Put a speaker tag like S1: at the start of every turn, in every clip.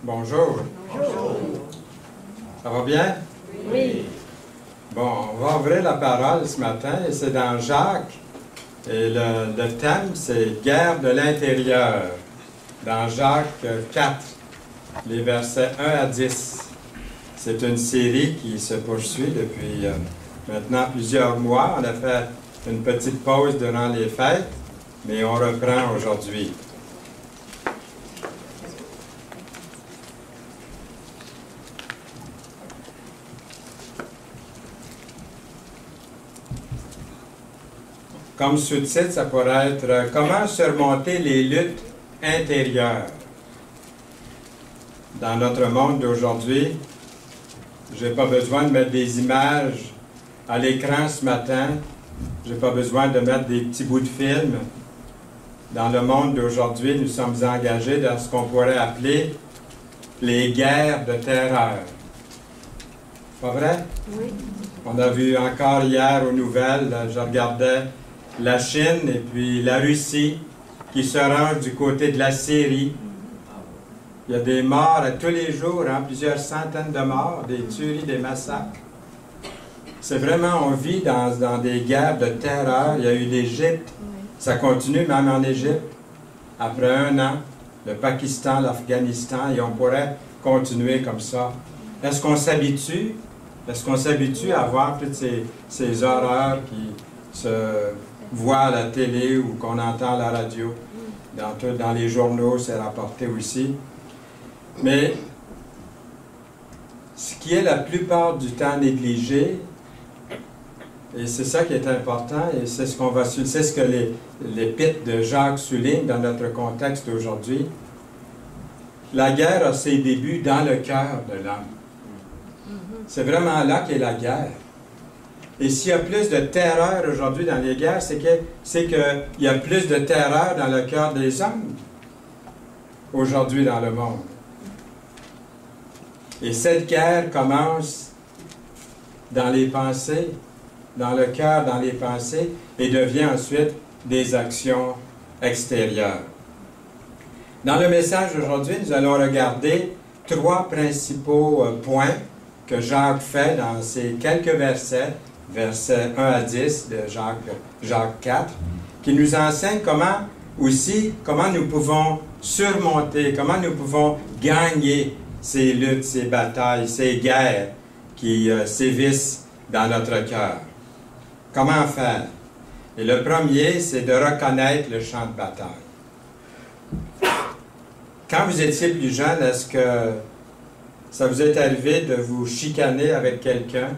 S1: Bonjour.
S2: Bonjour.
S1: Ça va bien?
S2: Oui.
S1: Bon, on va ouvrir la parole ce matin et c'est dans Jacques. Et le thème, c'est « Guerre de l'intérieur » dans Jacques 4, les versets 1 à 10. C'est une série qui se poursuit depuis maintenant plusieurs mois. On a fait une petite pause durant les fêtes, mais on reprend aujourd'hui. Comme sous-titre, ça pourrait être « Comment surmonter les luttes intérieures ». Dans notre monde d'aujourd'hui, je n'ai pas besoin de mettre des images à l'écran ce matin. Je n'ai pas besoin de mettre des petits bouts de film. Dans le monde d'aujourd'hui, nous sommes engagés dans ce qu'on pourrait appeler les guerres de terreur. Pas vrai?
S2: Oui.
S1: On a vu encore hier aux nouvelles, je regardais la Chine et puis la Russie qui se rangent du côté de la Syrie. Il y a des morts à tous les jours, plusieurs centaines de morts, des tueries, des massacres. C'est vraiment, on vit dans des guerres de terreur. Il y a eu l'Égypte, ça continue même en Égypte. Après un an, le Pakistan, l'Afghanistan, et on pourrait continuer comme ça. Est-ce qu'on s'habitue? Est-ce qu'on s'habitue à voir toutes ces horreurs qui se voient à la télé ou qu'on entend à la radio? Dans les journaux, c'est rapporté aussi. Mais ce qui est la plupart du temps négligé, et c'est ça qui est important, et c'est ce que l'épître de Jacques souligne dans notre contexte d'aujourd'hui, la guerre a ses débuts dans le cœur de l'homme. C'est vraiment là qu'est la guerre. Et s'il y a plus de terreur aujourd'hui dans les guerres, c'est qu'il y a plus de terreur dans le cœur des hommes aujourd'hui dans le monde. Et cette guerre commence dans les pensées, dans le cœur, dans les pensées, et devient ensuite des actions extérieures. Dans le message d'aujourd'hui, nous allons regarder trois principaux points que Jacques fait dans ces quelques versets, versets 1 à 10 de Jacques 4, qui nous enseignent comment nous pouvons surmonter, comment nous pouvons gagner ces luttes, ces batailles, ces guerres qui sévissent dans notre cœur. Comment faire? Et le premier, c'est de reconnaître le champ de bataille. Quand vous étiez plus jeune, est-ce que ça vous est arrivé de vous chicaner avec quelqu'un?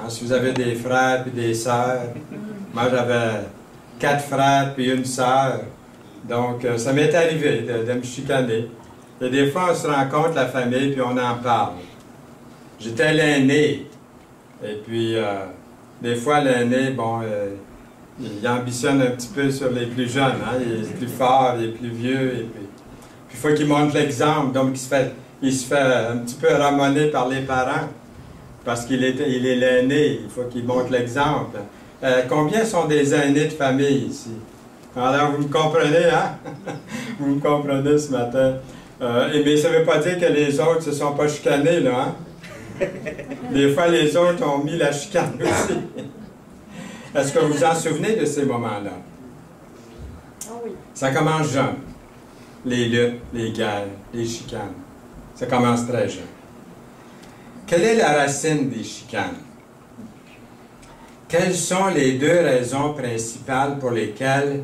S1: Si vous avez des frères et des sœurs. Moi, j'avais 4 frères et une sœur. Donc, ça m'est arrivé de me chicaner. Et des fois, on se rencontre, la famille, puis on en parle. J'étais l'aîné. Et puis, des fois, l'aîné, il ambitionne un petit peu sur les plus jeunes. Il est plus fort, il est plus vieux. Et puis, il faut qu'il montre l'exemple. Donc, il se fait un petit peu ramoner par les parents. Parce qu'il est l'aîné. Il faut qu'il montre l'exemple. Combien sont des aînés de famille ici? Alors, vous me comprenez, hein? Vous me comprenez ce matin. Mais ça ne veut pas dire que les autres ne se sont pas chicanés, là, hein? Des fois, les autres ont mis la chicane aussi. Est-ce que vous vous en souvenez de ces moments-là?
S2: Oh oui.
S1: Ça commence jeune. Les luttes, les guerres, les chicanes. Ça commence très jeune. Quelle est la racine des chicanes? Quelles sont les deux raisons principales pour lesquelles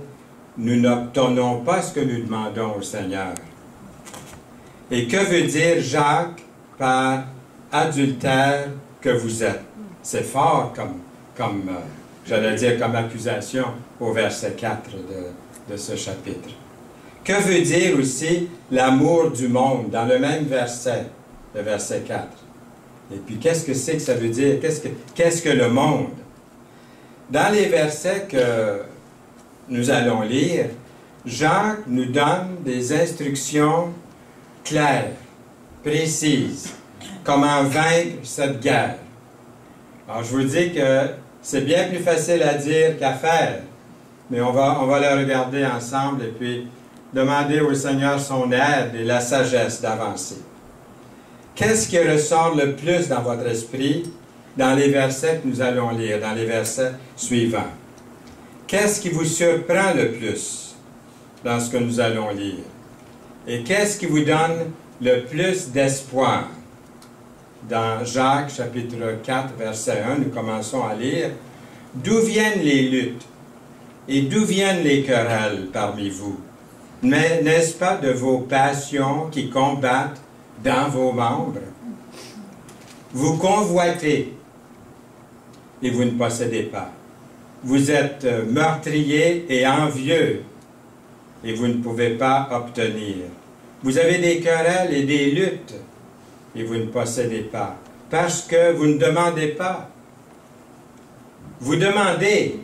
S1: nous n'obtenons pas ce que nous demandons au Seigneur? Et que veut dire Jacques par adultère que vous êtes? C'est fort comme j'allais dire, comme accusation au verset 4 de ce chapitre. Que veut dire aussi l'amour du monde dans le même verset, le verset 4? Et puis, qu'est-ce que c'est que ça veut dire? Qu'est-ce que le monde? Dans les versets que nous allons lire, Jacques nous donne des instructions claires, précises, comment vaincre cette guerre. Alors, je vous dis que c'est bien plus facile à dire qu'à faire, mais on va le regarder ensemble et puis demandez au Seigneur son aide et la sagesse d'avancer. Qu'est-ce qui ressort le plus dans votre esprit dans les versets que nous allons lire, dans les versets suivants? Qu'est-ce qui vous surprend le plus dans ce que nous allons lire? Et qu'est-ce qui vous donne le plus d'espoir? Dans Jacques, chapitre 4, verset 1, nous commençons à lire. « D'où viennent les luttes et d'où viennent les querelles parmi vous? Mais n'est-ce pas de vos passions qui combattent dans vos membres? Vous convoitez et vous ne possédez pas. Vous êtes meurtriers et envieux et vous ne pouvez pas obtenir. Vous avez des querelles et des luttes et vous ne possédez pas, parce que vous ne demandez pas. Vous demandez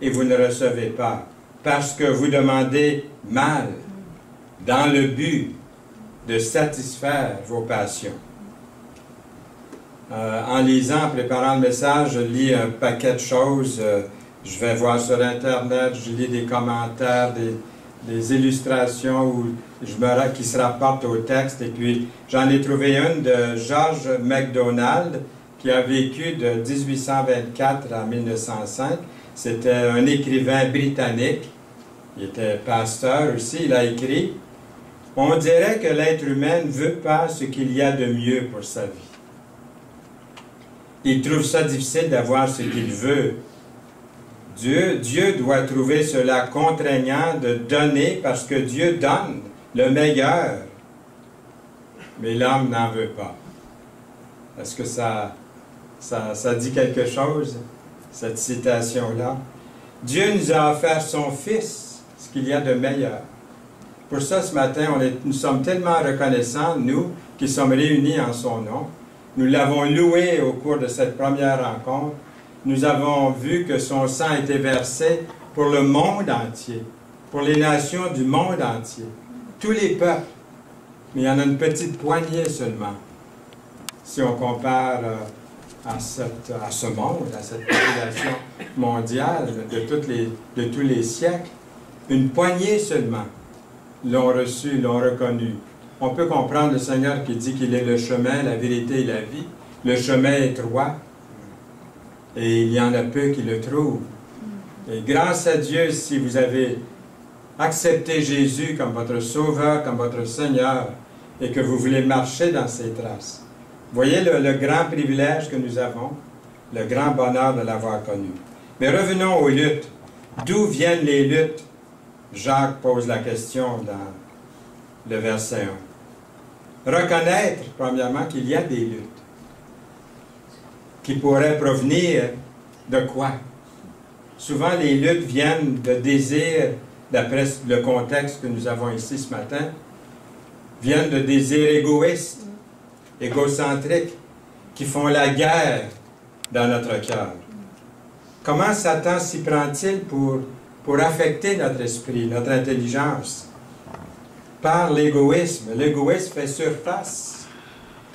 S1: et vous ne recevez pas, parce que vous demandez mal, dans le but de satisfaire vos passions. » En lisant, en préparant le message, je lis un paquet de choses. Je vais voir sur Internet, je lis des commentaires, des illustrations qui se rapportent au texte. Et puis, j'en ai trouvé une de George MacDonald, qui a vécu de 1824 à 1905. C'était un écrivain britannique. Il était pasteur aussi. Il a écrit « On dirait que l'être humain ne veut pas ce qu'il y a de mieux pour sa vie. Il trouve ça difficile d'avoir ce qu'il veut. Dieu doit trouver cela contraignant de donner parce que Dieu donne le meilleur. Mais l'homme n'en veut pas. » Est-ce que ça dit quelque chose, cette citation-là? Dieu nous a offert son Fils, ce qu'il y a de meilleur. Pour ça, ce matin, nous sommes tellement reconnaissants, nous, qui sommes réunis en son nom. Nous l'avons loué au cours de cette première rencontre. Nous avons vu que son sang a été versé pour le monde entier, pour les nations du monde entier, tous les peuples. Mais il y en a une petite poignée seulement, si on compare à ce monde, à cette population mondiale de tous les siècles. Une poignée seulement l'ont reçu, l'ont reconnu. On peut comprendre le Seigneur qui dit qu'il est le chemin, la vérité et la vie. Le chemin est étroit et il y en a peu qui le trouvent. Et grâce à Dieu, si vous avez accepté Jésus comme votre Sauveur, comme votre Seigneur, et que vous voulez marcher dans ses traces, voyez le grand privilège que nous avons, le grand bonheur de l'avoir connu. Mais revenons aux luttes. D'où viennent les luttes? Jacques pose la question dans le verset 1. Reconnaître, premièrement, qu'il y a des luttes qui pourraient provenir de quoi? Souvent, les luttes viennent de désirs, d'après le contexte que nous avons ici ce matin, viennent de désirs égoïstes, égocentriques, qui font la guerre dans notre cœur. Comment Satan s'y prend-il pour affecter notre esprit, notre intelligence? Par l'égoïsme. L'égoïsme fait surface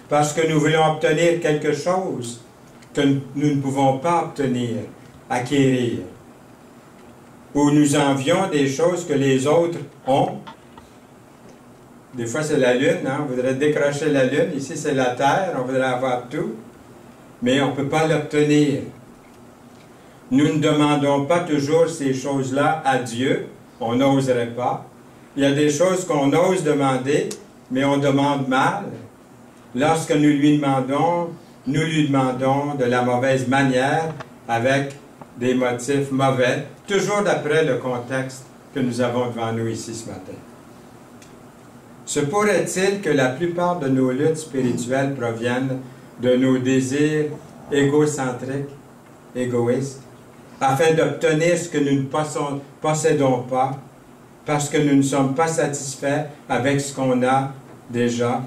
S1: parce que nous voulons obtenir quelque chose que nous ne pouvons pas obtenir, acquérir. Ou nous envions des choses que les autres ont. Des fois, c'est la Lune, hein? On voudrait décrocher la Lune. Ici, c'est la Terre, on voudrait avoir tout. Mais on ne peut pas l'obtenir. Nous ne demandons pas toujours ces choses-là à Dieu. On n'oserait pas. Il y a des choses qu'on ose demander, mais on demande mal. Lorsque nous lui demandons de la mauvaise manière, avec des motifs mauvais, toujours d'après le contexte que nous avons devant nous ici ce matin. Se pourrait-il que la plupart de nos luttes spirituelles proviennent de nos désirs égocentriques, égoïstes, afin d'obtenir ce que nous ne possédons pas, parce que nous ne sommes pas satisfaits avec ce qu'on a déjà?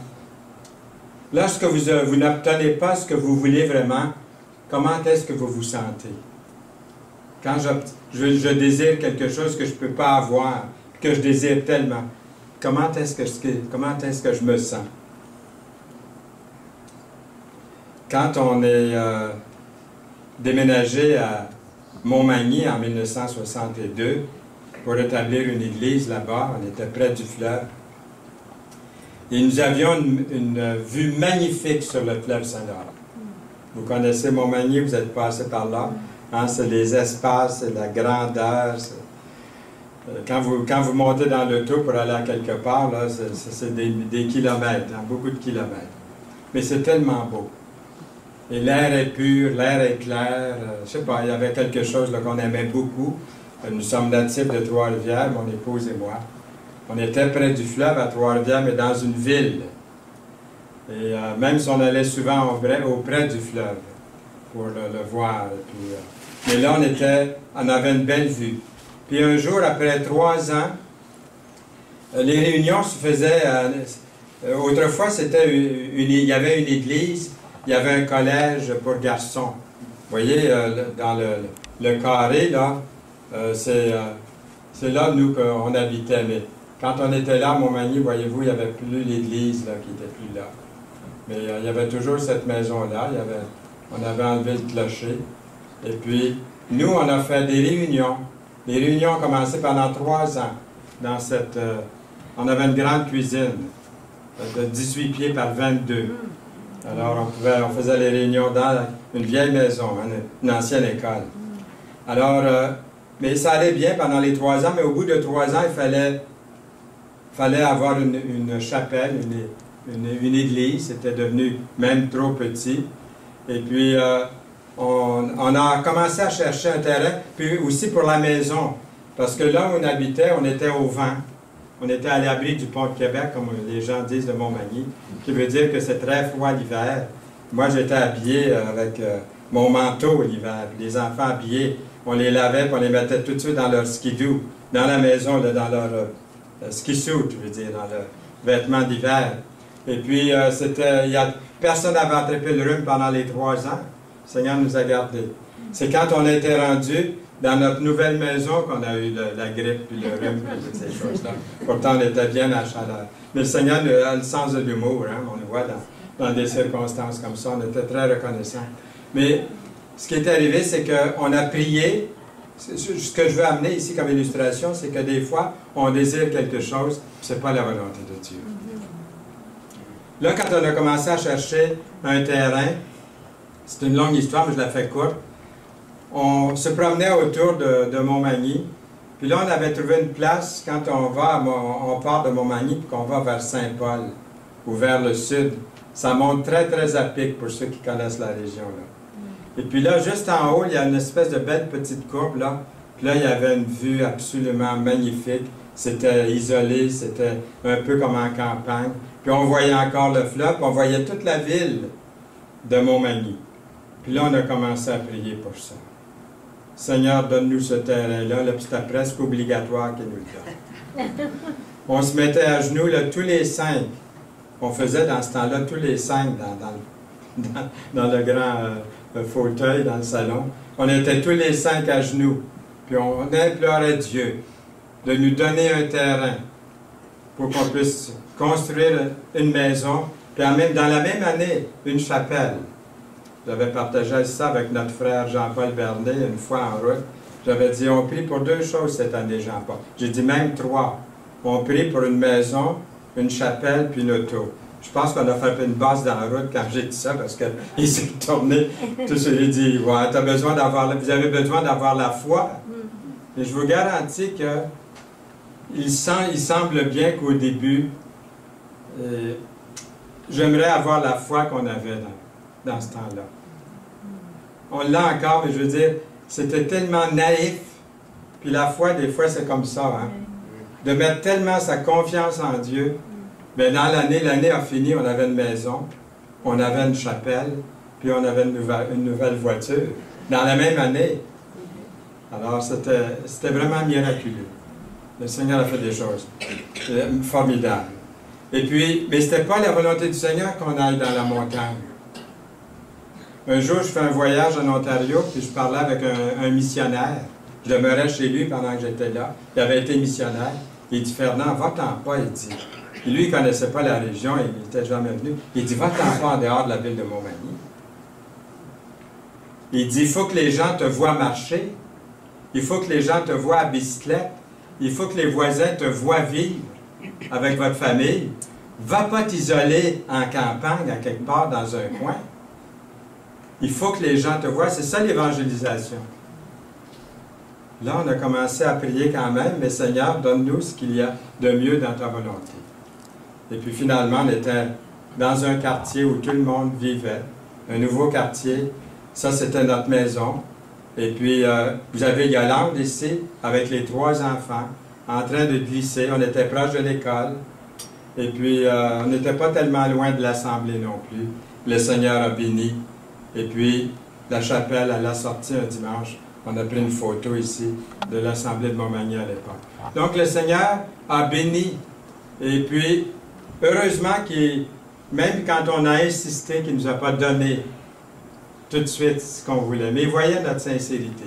S1: Lorsque vous n'obtenez pas ce que vous voulez vraiment, comment est-ce que vous vous sentez? Quand je désire quelque chose que je ne peux pas avoir, que je désire tellement, comment est-ce que je me sens? Quand on est déménagé à Montmagny en 1962, pour établir une église là-bas. On était près du fleuve. Et nous avions une vue magnifique sur le fleuve Saint-Laurent. Vous connaissez Montmagny, vous êtes passé par là. Hein, c'est les espaces, c'est la grandeur. Quand vous montez dans l'auto pour aller à quelque part, c'est des kilomètres, hein, beaucoup de kilomètres. Mais c'est tellement beau. Et l'air est pur, l'air est clair. Je sais pas, il y avait quelque chose qu'on aimait beaucoup. Nous sommes natifs de Trois-Rivières, mon épouse et moi. On était près du fleuve à Trois-Rivières, mais dans une ville. Et même si on allait souvent auprès du fleuve pour le voir. Mais là, on avait une belle vue. Puis un jour, après 3 ans, les réunions se faisaient... autrefois, il y avait une église, il y avait un collège pour garçons. Vous voyez, dans le carré, là, c'est là, nous, qu'on habitait. Mais quand on était là, à Montmagny, voyez-vous, il n'y avait plus l'église, là, qui n'était plus là. Mais il y avait toujours cette maison-là. On avait enlevé le clocher. Et puis, nous, on a fait des réunions. Les réunions ont commencé pendant 3 ans. On avait une grande cuisine de 18 pieds par 22. Alors, on faisait les réunions dans une vieille maison, une ancienne école. Alors, mais ça allait bien pendant les 3 ans, mais au bout de 3 ans, il fallait avoir une chapelle, une église. C'était devenu même trop petit. Et puis, on a commencé à chercher un terrain, puis aussi pour la maison. Parce que là où on habitait, on était au vent. On était à l'abri du pont de Québec, comme les gens disent de Montmagny, qui veut dire que c'est très froid l'hiver. Moi, j'étais habillé avec mon manteau l'hiver. Les enfants habillés, on les lavait, puis on les mettait tout de suite dans leur skidoo, dans la maison, là, dans leur ski suit, je veux dire, dans leurs vêtements d'hiver. Et puis, personne n'avait attrapé le rhume pendant les 3 ans. Le Seigneur nous a gardés. C'est quand on était rendu dans notre nouvelle maison qu'on a eu la grippe, puis le rhume, puis toutes ces choses-là. Pourtant, on était bien à la chaleur. Mais le Seigneur a le sens de l'humour, hein? On le voit dans des circonstances comme ça. On était très reconnaissants. Mais ce qui est arrivé, c'est qu'on a prié. Ce que je veux amener ici comme illustration, c'est que des fois, on désire quelque chose, puis ce n'est pas la volonté de Dieu. Là, quand on a commencé à chercher un terrain, c'est une longue histoire, mais je la fais courte. On se promenait autour de Montmagny. Puis là, on avait trouvé une place, quand on part de Montmagny, puis qu'on va vers Saint-Paul, ou vers le sud. Ça monte très, très à pic pour ceux qui connaissent la région, là. Et puis là, juste en haut, il y a une espèce de belle petite courbe, là. Puis là, il y avait une vue absolument magnifique. C'était isolé, c'était un peu comme en campagne. Puis on voyait encore le fleuve, puis on voyait toute la ville de Montmagny. Puis là, on a commencé à prier pour ça. Seigneur, donne-nous ce terrain-là, puis c'était presque obligatoire qu'il nous le donne. On se mettait à genoux, là, tous les 5. On faisait dans ce temps-là tous les 5 dans le grand fauteuil, dans le salon. On était tous les 5 à genoux. Puis on implorait Dieu de nous donner un terrain pour qu'on puisse construire une maison, puis dans la même année, une chapelle. J'avais partagé ça avec notre frère Jean-Paul Bernet une fois en route. J'avais dit, on prie pour 2 choses cette année, Jean-Paul. J'ai dit même 3. On prie pour une maison, une chapelle, puis une auto. Je pense qu'on a fait une basse dans la route quand j'ai dit ça, parce qu'il s'est tourné. Tout ce qu'il dit, ouais, vous avez besoin d'avoir la foi. Et je vous garantis que il semble bien qu'au début, j'aimerais avoir la foi qu'on avait dans ce temps-là. On l'a encore, mais je veux dire, c'était tellement naïf. Puis la foi, des fois, c'est comme ça, hein? De mettre tellement sa confiance en Dieu. Mais dans l'année a fini, on avait une maison, on avait une chapelle, puis on avait une nouvelle voiture. Dans la même année. Alors, c'était vraiment miraculeux. Le Seigneur a fait des choses formidables. Et puis, mais ce n'était pas la volonté du Seigneur qu'on aille dans la montagne. Un jour, je fais un voyage en Ontario, puis je parlais avec un missionnaire. Je demeurais chez lui pendant que j'étais là. Il avait été missionnaire. Il dit, Fernand, va-t'en pas, il dit. Et lui, il ne connaissait pas la région, il n'était jamais venu. Il dit, va-t'en pas en dehors de la ville de Montmagny. Il dit, il faut que les gens te voient marcher. Il faut que les gens te voient à bicyclette. il faut que les voisins te voient vivre avec votre famille. Va pas t'isoler en campagne, à quelque part, dans un coin. Il faut que les gens te voient. C'est ça l'évangélisation. Là, on a commencé à prier quand même, mais Seigneur, donne-nous ce qu'il y a de mieux dans ta volonté. Et puis finalement, on était dans un quartier où tout le monde vivait, un nouveau quartier. Ça, c'était notre maison. Et puis, vous avez Yolande ici, avec les 3 enfants, en train de glisser. On était proche de l'école. Et puis, on n'était pas tellement loin de l'Assemblée non plus. Le Seigneur a béni. Et puis, la chapelle, elle a sorti un dimanche. On a pris une photo ici de l'Assemblée de Montmagny à l'époque. Donc, le Seigneur a béni. Et puis, heureusement même quand on a insisté, qu'il ne nous a pas donné tout de suite ce qu'on voulait. Mais il voyait notre sincérité.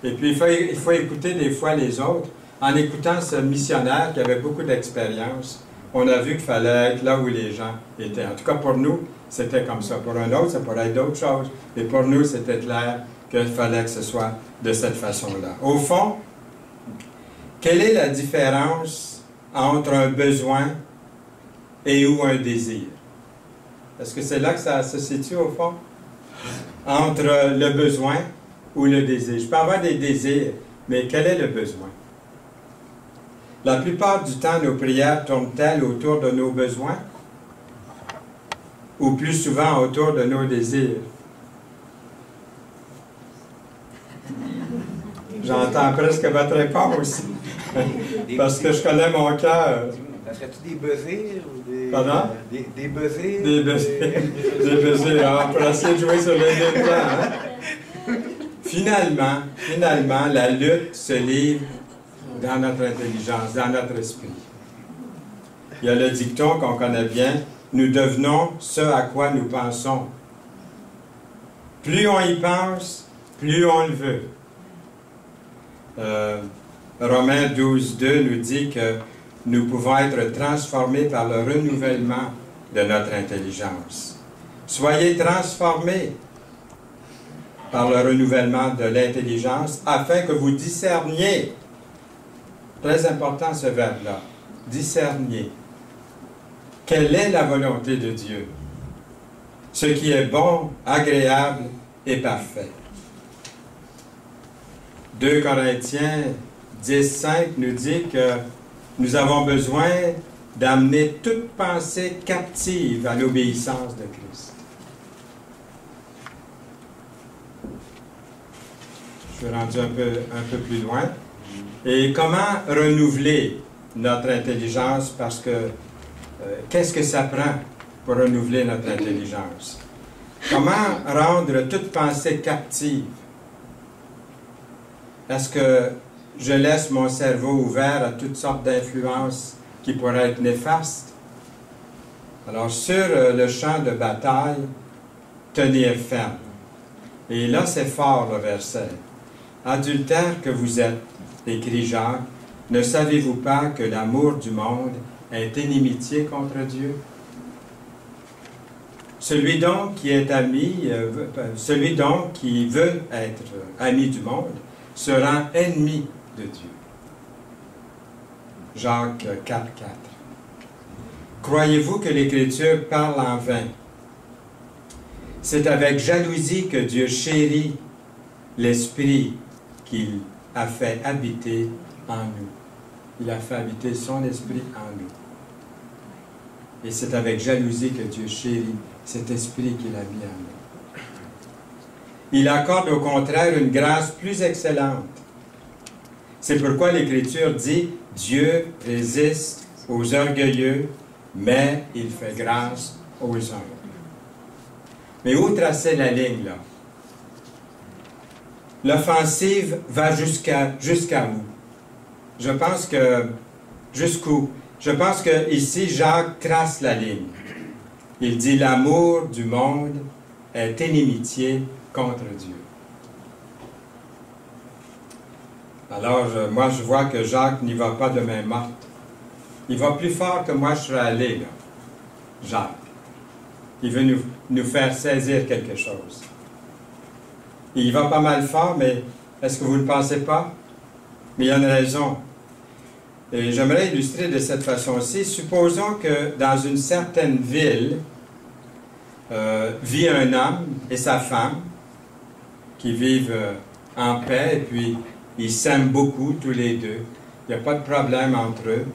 S1: Et puis, il faut écouter des fois les autres. En écoutant ce missionnaire qui avait beaucoup d'expérience, on a vu qu'il fallait être là où les gens étaient. En tout cas, pour nous, c'était comme ça. Pour un autre, ça pourrait être d'autres choses. Mais pour nous, c'était clair qu'il fallait que ce soit de cette façon-là. Au fond, quelle est la différence entre un besoin et ou un désir? Est-ce que c'est là que ça se situe, au fond? Entre le besoin ou le désir. Je peux avoir des désirs, mais quel est le besoin? La plupart du temps, nos prières tournent-elles autour de nos besoins ou plus souvent autour de nos désirs? J'entends presque votre réponse, parce que je connais mon cœur.
S3: As-tu des bezirs ou des...
S1: Pardon?
S3: Des bezirs?
S1: Des bezirs. Des bezirs. Alors, on peut essayer de jouer sur les deux plans. Hein? Finalement, la lutte se livre dans notre intelligence, dans notre esprit. Il y a le dicton qu'on connaît bien, nous devenons ce à quoi nous pensons. Plus on y pense, plus on le veut. Romains 12:2 nous dit que nous pouvons être transformés par le renouvellement de notre intelligence. Soyez transformés par le renouvellement de l'intelligence afin que vous discerniez. Très important ce verbe-là. Discerniez. Quelle est la volonté de Dieu? Ce qui est bon, agréable et parfait. 2 Corinthiens 10:5 nous dit que nous avons besoin d'amener toute pensée captive à l'obéissance de Christ. Je suis rendu un peu plus loin. Et comment renouveler notre intelligence? Parce que qu'est-ce que ça prend pour renouveler notre intelligence? Comment rendre toute pensée captive? Est-ce que je laisse mon cerveau ouvert à toutes sortes d'influences qui pourraient être néfastes? Alors, sur le champ de bataille, tenir ferme. Et là, c'est fort le verset. Adultères que vous êtes, écrit Jacques, ne savez-vous pas que l'amour du monde est inimitié contre Dieu? Celui donc qui est celui donc qui veut être ami du monde se rend ennemi de Dieu. Jacques 4:4. Croyez-vous que l'Écriture parle en vain? C'est avec jalousie que Dieu chérit l'Esprit qu'il a fait habiter en nous. Il a fait habiter son Esprit en nous. Et c'est avec jalousie que Dieu chérit cet Esprit qu'il a mis en nous. Il accorde au contraire une grâce plus excellente. C'est pourquoi l'Écriture dit « Dieu résiste aux orgueilleux, mais il fait grâce aux humbles. » Mais où tracer la ligne, là? L'offensive va jusqu'à où? Je pense que... Jusqu'où? Je pense que ici Jacques trace la ligne. Il dit « L'amour du monde est inimitié contre Dieu. » Alors, moi, je vois que Jacques n'y va pas de main morte. Il va plus fort que moi je serais allé, là. Jacques. Il veut nous faire saisir quelque chose. Il va pas mal fort, mais est-ce que vous ne pensez pas? Mais il y a une raison. Et j'aimerais illustrer de cette façon-ci. Supposons que dans une certaine ville vit un homme et sa femme qui vivent en paix et puis ils s'aiment beaucoup tous les deux. Il n'y a pas de problème entre eux.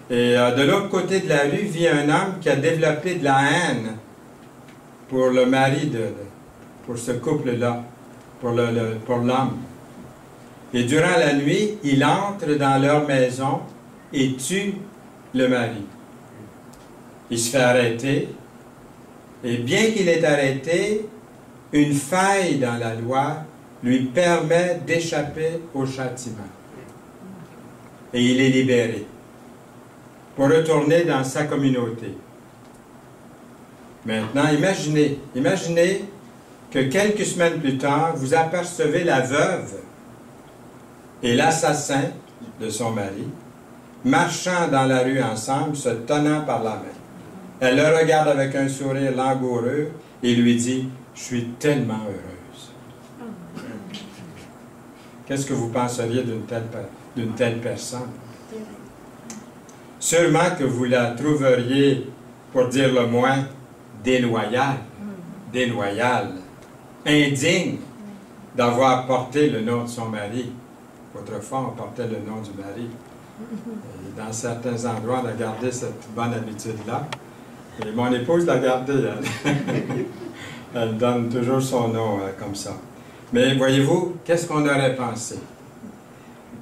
S1: Et de l'autre côté de la rue vit un homme qui a développé de la haine pour le mari, pour ce couple-là, pour l'homme. Et durant la nuit, il entre dans leur maison et tue le mari. Il se fait arrêter. Et bien qu'il est arrêté, une faille dans la loi lui permet d'échapper au châtiment. Et il est libéré pour retourner dans sa communauté. Maintenant, imaginez que quelques semaines plus tard, vous apercevez la veuve et l'assassin de son mari marchant dans la rue ensemble, se tenant par la main. Elle le regarde avec un sourire langoureux et lui dit « Je suis tellement heureuse. » Qu'est-ce que vous penseriez d'une telle personne? Sûrement que vous la trouveriez, pour dire le moins, déloyale, indigne d'avoir porté le nom de son mari. Autrefois, on portait le nom du mari. Et dans certains endroits, on a gardé cette bonne habitude-là. Et mon épouse l'a gardée. Elle donne toujours son nom comme ça. Mais voyez-vous, qu'est-ce qu'on aurait pensé?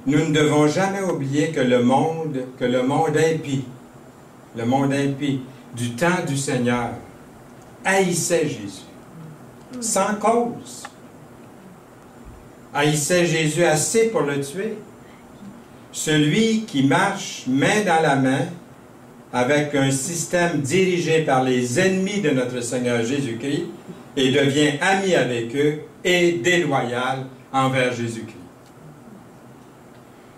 S1: Nous ne devons jamais oublier que le monde impie, du temps du Seigneur, haïssait Jésus, sans cause. Haïssait Jésus assez pour le tuer. Celui qui marche main dans la main avec un système dirigé par les ennemis de notre Seigneur Jésus-Christ et devient ami avec eux et déloyal envers Jésus-Christ.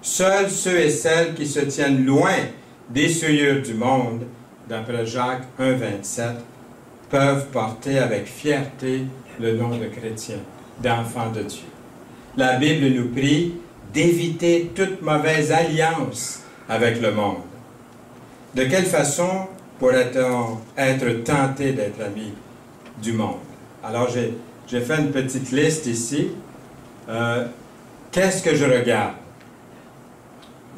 S1: Seuls ceux et celles qui se tiennent loin des souillures du monde, d'après Jacques 1,27, peuvent porter avec fierté le nom de chrétien, d'enfant de Dieu. La Bible nous prie d'éviter toute mauvaise alliance avec le monde. De quelle façon pourrait-on être tenté d'être ami du monde? Alors, j'ai fait une petite liste ici. Qu'est-ce que je regarde?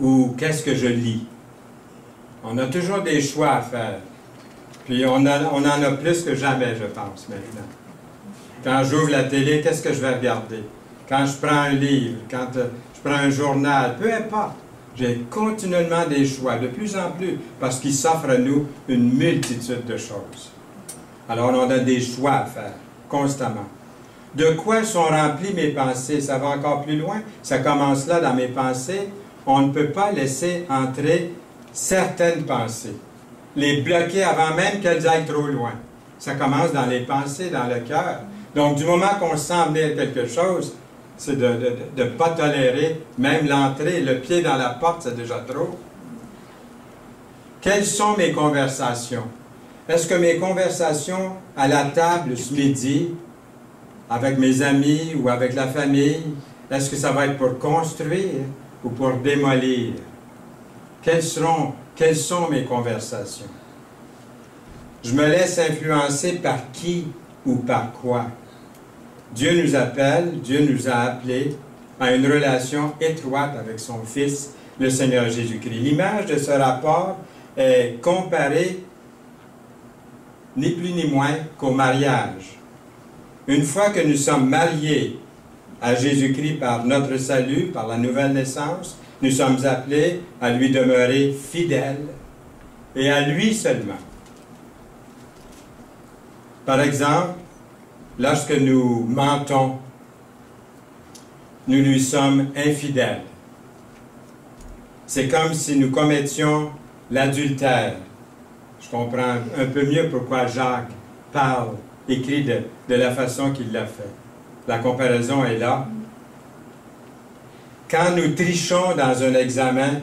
S1: Ou qu'est-ce que je lis? On a toujours des choix à faire. Puis on en a plus que jamais, je pense, maintenant. Quand j'ouvre la télé, qu'est-ce que je vais regarder? Quand je prends un livre, quand je prends un journal, peu importe. J'ai continuellement des choix, de plus en plus, parce qu'il s'offre à nous une multitude de choses. Alors on a des choix à faire, constamment. De quoi sont remplies mes pensées? Ça va encore plus loin. Ça commence là, dans mes pensées. On ne peut pas laisser entrer certaines pensées. Les bloquer avant même qu'elles aillent trop loin. Ça commence dans les pensées, dans le cœur. Donc, du moment qu'on sent venir quelque chose, c'est de ne pas tolérer même l'entrée, le pied dans la porte, c'est déjà trop. Quelles sont mes conversations? Est-ce que mes conversations à la table ce midi, avec mes amis ou avec la famille, est-ce que ça va être pour construire ou pour démolir? Quelles sont mes conversations? Je me laisse influencer par qui ou par quoi? Dieu nous appelle, Dieu nous a appelés à une relation étroite avec son Fils, le Seigneur Jésus-Christ. L'image de ce rapport est comparée ni plus ni moins qu'au mariage. Une fois que nous sommes mariés à Jésus-Christ par notre salut, par la nouvelle naissance, nous sommes appelés à lui demeurer fidèles et à lui seulement. Par exemple, lorsque nous mentons, nous lui sommes infidèles. C'est comme si nous commettions l'adultère. Je comprends un peu mieux pourquoi Jacques écrit de la façon qu'il l'a fait. La comparaison est là. Quand nous trichons dans un examen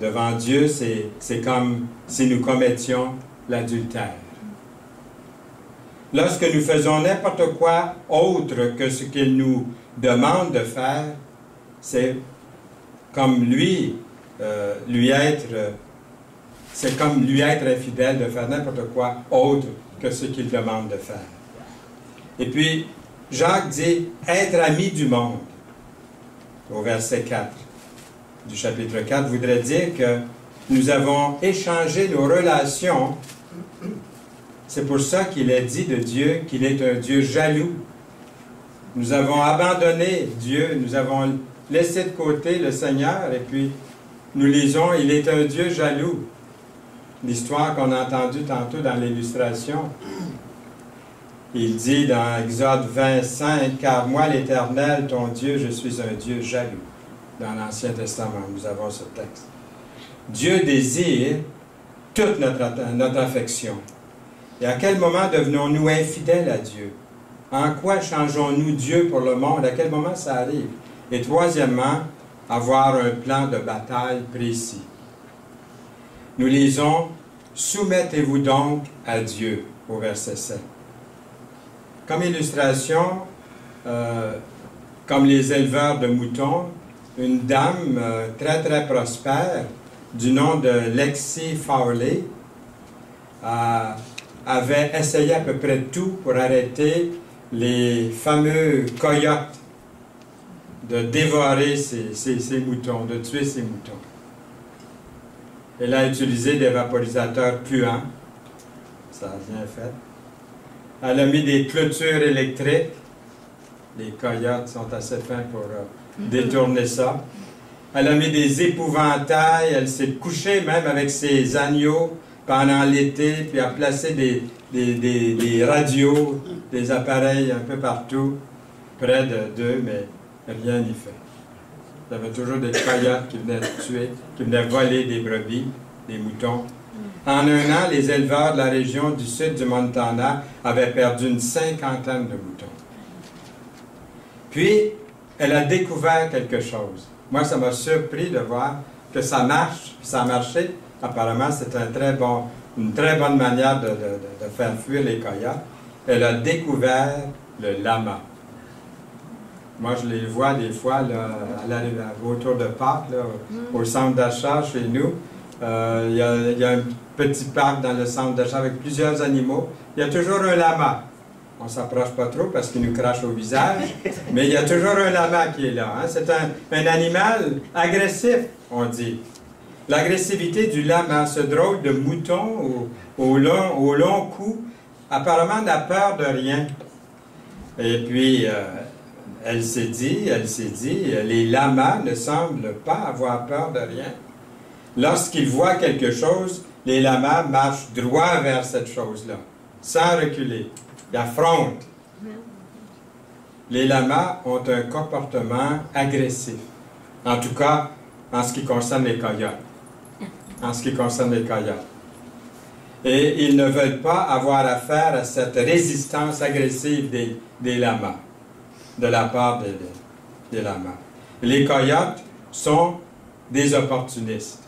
S1: devant Dieu, c'est comme si nous commettions l'adultère. Lorsque nous faisons n'importe quoi autre que ce qu'il nous demande de faire, c'est comme c'est comme lui être infidèle de faire n'importe quoi autre que ce qu'il demande de faire. Et puis, Jacques dit être ami du monde, au verset 4 du chapitre 4, voudrait dire que nous avons échangé nos relations. C'est pour ça qu'il est dit de Dieu qu'il est un Dieu jaloux. Nous avons abandonné Dieu, nous avons laissé de côté le Seigneur, et puis nous lisons, il est un Dieu jaloux. L'histoire qu'on a entendue tantôt dans l'illustration. Il dit dans Exode 25, « Car moi, l'Éternel, ton Dieu, je suis un Dieu jaloux. » Dans l'Ancien Testament, nous avons ce texte. Dieu désire toute notre affection. Et à quel moment devenons-nous infidèles à Dieu? En quoi changeons-nous Dieu pour le monde? À quel moment ça arrive? Et troisièmement, avoir un plan de bataille précis. Nous lisons « Soumettez-vous donc à Dieu » au verset 7. Comme illustration, comme les éleveurs de moutons, une dame très très prospère du nom de Lexi Fowley avait essayé à peu près tout pour arrêter les fameux coyotes de dévorer ces moutons, de tuer ces moutons. Elle a utilisé des vaporisateurs puants, ça a bien fait. Elle a mis des clôtures électriques. Les coyotes sont assez fins pour détourner ça. Elle a mis des épouvantails. Elle s'est couchée même avec ses agneaux pendant l'été, puis a placé des radios, des appareils un peu partout, près d'eux, mais rien n'y fait. Il y avait toujours des coyotes qui venaient tuer, qui venaient voler des brebis, des moutons. En un an, les éleveurs de la région du sud du Montana avaient perdu une 50aine de moutons. Puis, elle a découvert quelque chose. Moi, ça m'a surpris de voir que ça marche, puis ça a marché. Apparemment, c'est une très bonne manière de faire fuir les coyotes. Elle a découvert le lama. Moi, je les vois des fois là, autour de Pâques, là, au centre d'achat chez nous. Il y a un petit parc dans le centre d'achat avec plusieurs animaux. Il y a toujours un lama. On ne s'approche pas trop parce qu'il nous crache au visage, mais il y a toujours un lama qui est là. Hein. C'est un animal agressif, on dit. L'agressivité du lama, ce drôle de mouton au long cou, apparemment n'a peur de rien. Et puis, elle s'est dit, les lamas ne semblent pas avoir peur de rien. Lorsqu'ils voient quelque chose, les lamas marchent droit vers cette chose-là, sans reculer. Ils affrontent. Les lamas ont un comportement agressif. En tout cas, en ce qui concerne les coyotes. En ce qui concerne les coyotes. Et ils ne veulent pas avoir affaire à cette résistance agressive des lamas, de la part des lamas. Les coyotes sont des opportunistes.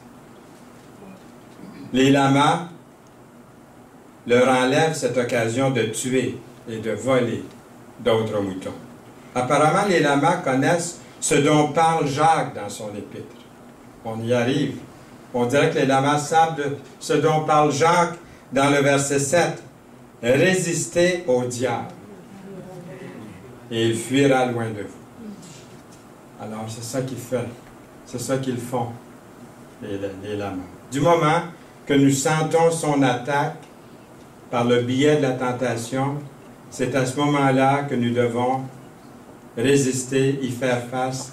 S1: Les lamas leur enlèvent cette occasion de tuer et de voler d'autres moutons. Apparemment, les lamas connaissent ce dont parle Jacques dans son épître. On y arrive. On dirait que les lamas savent de ce dont parle Jacques dans le verset 7. « Résistez au diable, et il fuira loin de vous. » Alors, c'est ça qu'il fait. C'est ça qu'ils font, les lamas. Du moment que nous sentons son attaque par le biais de la tentation, c'est à ce moment-là que nous devons résister, y faire face,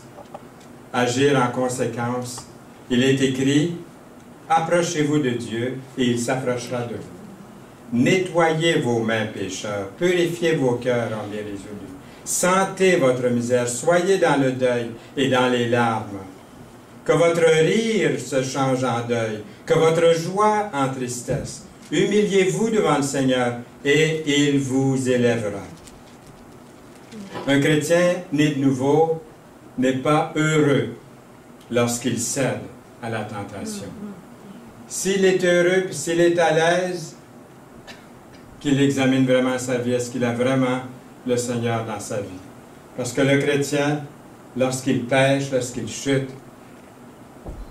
S1: agir en conséquence. Il est écrit, « Approchez-vous de Dieu, et il s'approchera de vous. Nettoyez vos mains, pécheurs, purifiez vos cœurs en bien résolus. Sentez votre misère, soyez dans le deuil et dans les larmes. Que votre rire se change en deuil, que votre joie en tristesse. Humiliez-vous devant le Seigneur, et il vous élèvera. » Un chrétien né de nouveau n'est pas heureux lorsqu'il cède à la tentation. S'il est heureux, puis s'il est à l'aise, qu'il examine vraiment sa vie. Est-ce qu'il a vraiment le Seigneur dans sa vie? Parce que le chrétien, lorsqu'il pêche, lorsqu'il chute,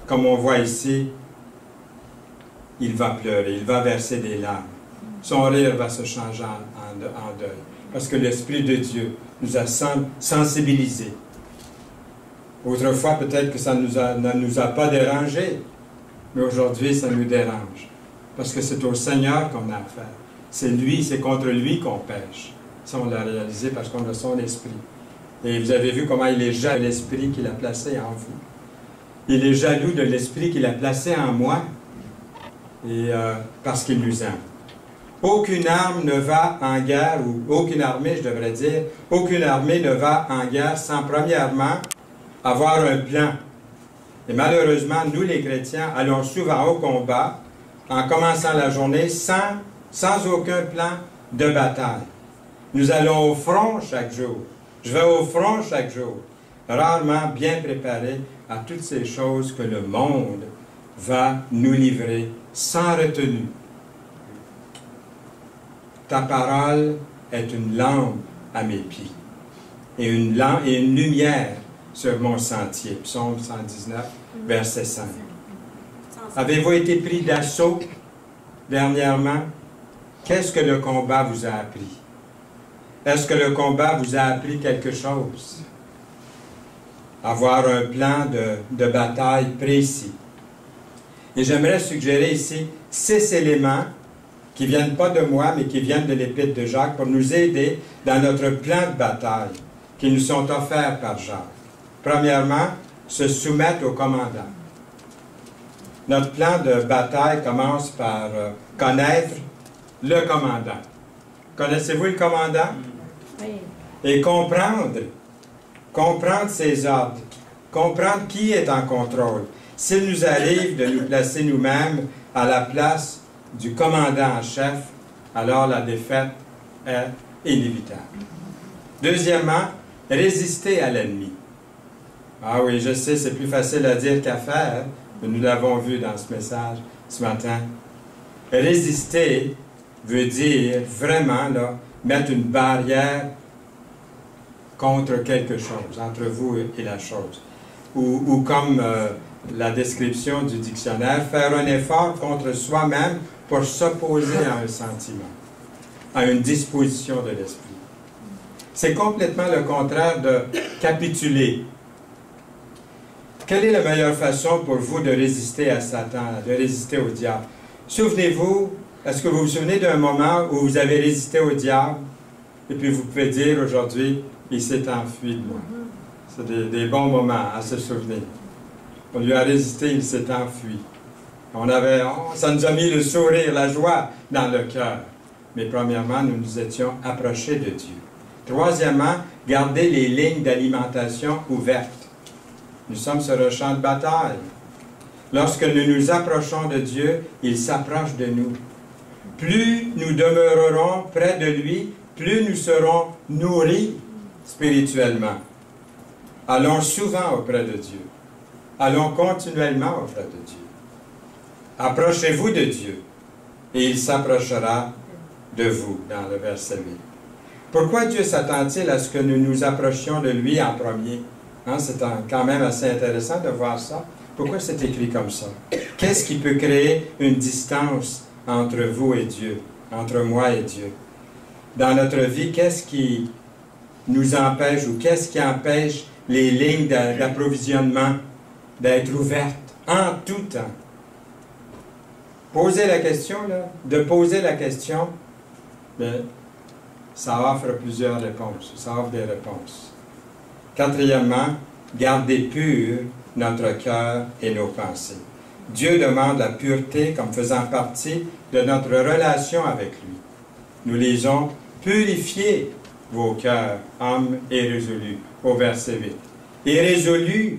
S1: comme on voit ici, il va pleurer, il va verser des larmes. Son rire va se changer en deuil. Parce que l'Esprit de Dieu nous a sensibilisés. Autrefois, peut-être que ça ne nous a pas dérangés, mais aujourd'hui, ça nous dérange. Parce que c'est au Seigneur qu'on a affaire. C'est lui, c'est contre lui qu'on pêche. Ça, on l'a réalisé parce qu'on a son esprit. Et vous avez vu comment il est jaloux de l'esprit qu'il a placé en vous. Il est jaloux de l'esprit qu'il a placé en moi. Et parce qu'il nous aime. Aucune arme ne va en guerre, ou aucune armée, je devrais dire, aucune armée ne va en guerre sans premièrement avoir un plan. Et malheureusement, nous les chrétiens allons souvent au combat en commençant la journée sans aucun plan de bataille. Nous allons au front chaque jour. Je vais au front chaque jour. Rarement bien préparé à toutes ces choses que le monde va nous livrer sans retenue. Ta parole est une lampe à mes pieds et une lumière sur mon sentier. Psaume 119, verset 5. Avez-vous été pris d'assaut dernièrement? Qu'est-ce que le combat vous a appris? Est-ce que le combat vous a appris quelque chose? Avoir un plan de bataille précis. Et j'aimerais suggérer ici 6 éléments qui ne viennent pas de moi, mais qui viennent de l'Épître de Jacques pour nous aider dans notre plan de bataille qui nous sont offerts par Jacques. Premièrement, se soumettre au commandant. Notre plan de bataille commence par connaître le commandant. Connaissez-vous le commandant?
S2: Oui.
S1: Et comprendre ses ordres, comprendre qui est en contrôle. S'il nous arrive de nous placer nous-mêmes à la place du commandant en chef, alors la défaite est inévitable. Deuxièmement, résister à l'ennemi. Ah oui, je sais, c'est plus facile à dire qu'à faire, mais nous l'avons vu dans ce message ce matin. Résister veut dire vraiment là, mettre une barrière contre quelque chose, entre vous et la chose. Ou comme la description du dictionnaire, faire un effort contre soi-même pour s'opposer à un sentiment, à une disposition de l'esprit. C'est complètement le contraire de capituler. Quelle est la meilleure façon pour vous de résister à Satan, de résister au diable? Souvenez-vous, est-ce que vous vous souvenez d'un moment où vous avez résisté au diable et puis vous pouvez dire aujourd'hui, il s'est enfui de moi. C'est des bons moments à se souvenir. On lui a résisté, il s'est enfui. Ça nous a mis le sourire, la joie dans le cœur. Mais premièrement, nous nous étions approchés de Dieu. Troisièmement, garder les lignes d'alimentation ouvertes. Nous sommes sur un champ de bataille. Lorsque nous nous approchons de Dieu, il s'approche de nous. Plus nous demeurerons près de lui, plus nous serons nourris spirituellement. Allons souvent auprès de Dieu. Allons continuellement auprès de Dieu. Approchez-vous de Dieu, et il s'approchera de vous, dans le verset 8. Pourquoi Dieu s'attend-il à ce que nous nous approchions de lui en premier? Hein, c'est quand même assez intéressant de voir ça. Pourquoi c'est écrit comme ça? Qu'est-ce qui peut créer une distance entre vous et Dieu, entre moi et Dieu? Dans notre vie, qu'est-ce qui nous empêche ou qu'est-ce qui empêche les lignes d'approvisionnement d'être ouvertes en tout temps? Poser la question, là, de poser la question, bien, ça offre plusieurs réponses, ça offre des réponses. Quatrièmement, garder pur notre cœur et nos pensées. Dieu demande la pureté comme faisant partie de notre relation avec lui. Nous lisons « Purifiez vos cœurs, hommes irrésolus » au verset 8. Irrésolu,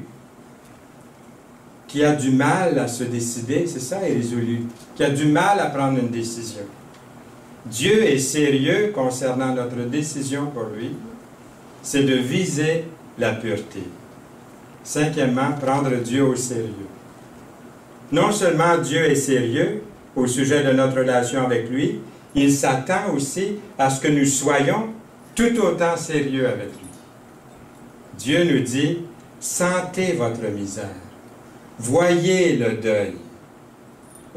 S1: qui a du mal à se décider, c'est ça, irrésolu, qui a du mal à prendre une décision. Dieu est sérieux concernant notre décision pour lui, c'est de viser la pureté. Cinquièmement, prendre Dieu au sérieux. Non seulement Dieu est sérieux au sujet de notre relation avec lui, il s'attend aussi à ce que nous soyons tout autant sérieux avec lui. Dieu nous dit, sentez votre misère. Voyez le deuil.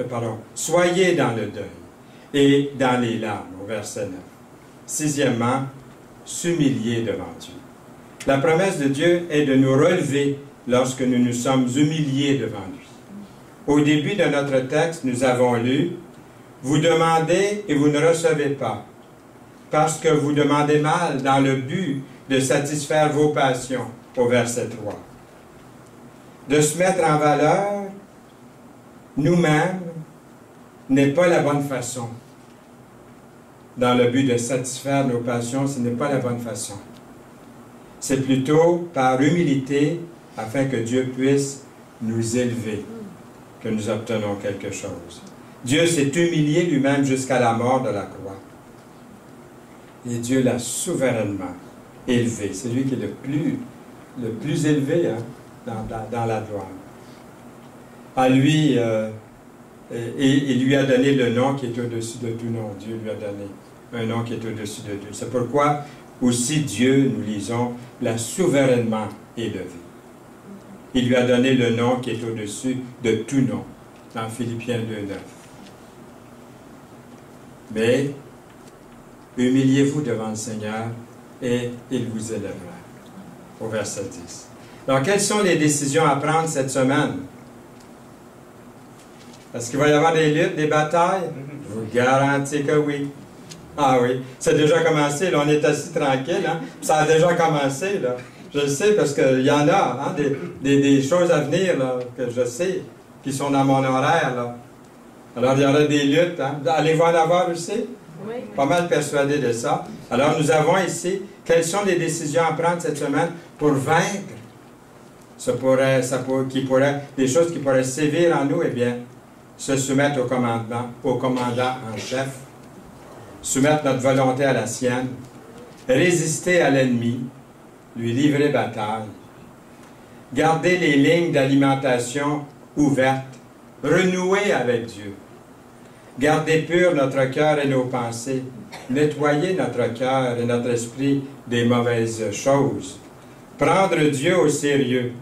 S1: Pardon, soyez dans le deuil et dans les larmes, au verset 9. Sixièmement, s'humilier devant Dieu. La promesse de Dieu est de nous relever lorsque nous nous sommes humiliés devant lui. Au début de notre texte, nous avons lu « Vous demandez et vous ne recevez pas, parce que vous demandez mal dans le but de satisfaire vos passions » au verset 3. De se mettre en valeur nous-mêmes n'est pas la bonne façon. Dans le but de satisfaire nos passions, ce n'est pas la bonne façon. C'est plutôt par humilité, afin que Dieu puisse nous élever, que nous obtenons quelque chose. Dieu s'est humilié lui-même jusqu'à la mort de la croix. Et Dieu l'a souverainement élevé. C'est lui qui est le plus élevé dans la gloire. À lui, il lui a donné le nom qui est au-dessus de tout nom. Dieu lui a donné un nom qui est au-dessus de Dieu. C'est pourquoi aussi Dieu, nous lisons, l'a souverainement élevé. Il lui a donné le nom qui est au-dessus de tout nom, dans Philippiens 2:9. Mais, humiliez-vous devant le Seigneur et il vous élèvera. Au verset 10. Alors, quelles sont les décisions à prendre cette semaine? Est-ce qu'il va y avoir des luttes, des batailles? Je vous garantis que oui. Ah oui, c'est déjà commencé, là, on est assis tranquille, hein? Ça a déjà commencé, là. Je le sais parce qu'il y en a, hein, des choses à venir, là, que je sais, qui sont dans mon horaire, là. Alors, il y aura des luttes, hein? Allez-vous en avoir aussi?
S2: Oui.
S1: Pas mal persuadé de ça. Alors, nous avons ici, quelles sont les décisions à prendre cette semaine pour vaincre? Des choses qui pourraient sévir en nous, eh bien, se soumettre au commandant en chef, soumettre notre volonté à la sienne, résister à l'ennemi, lui livrer bataille, garder les lignes d'alimentation ouvertes, renouer avec Dieu, garder pur notre cœur et nos pensées, nettoyer notre cœur et notre esprit des mauvaises choses, prendre Dieu au sérieux,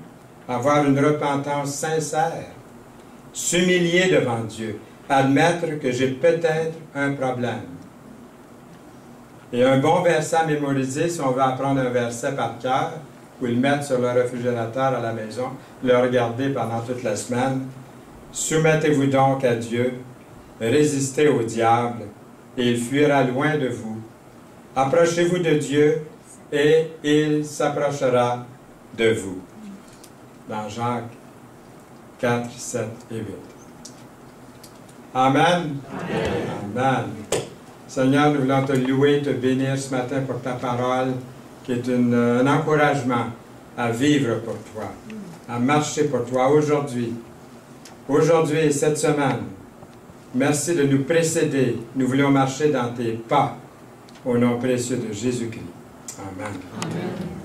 S1: avoir une repentance sincère, s'humilier devant Dieu, admettre que j'ai peut-être un problème. Et un bon verset à mémoriser, si on veut apprendre un verset par cœur, ou le mettre sur le réfrigérateur à la maison, le regarder pendant toute la semaine. Soumettez-vous donc à Dieu, résistez au diable, et il fuira loin de vous. Approchez-vous de Dieu, et il s'approchera de vous. Dans Jacques 4, 7 et 8. Amen. Amen. Amen. Seigneur, nous voulons te louer, te bénir ce matin pour ta parole, qui est un encouragement à vivre pour toi, à marcher pour toi aujourd'hui et cette semaine. Merci de nous précéder. Nous voulons marcher dans tes pas, au nom précieux de Jésus-Christ. Amen. Amen.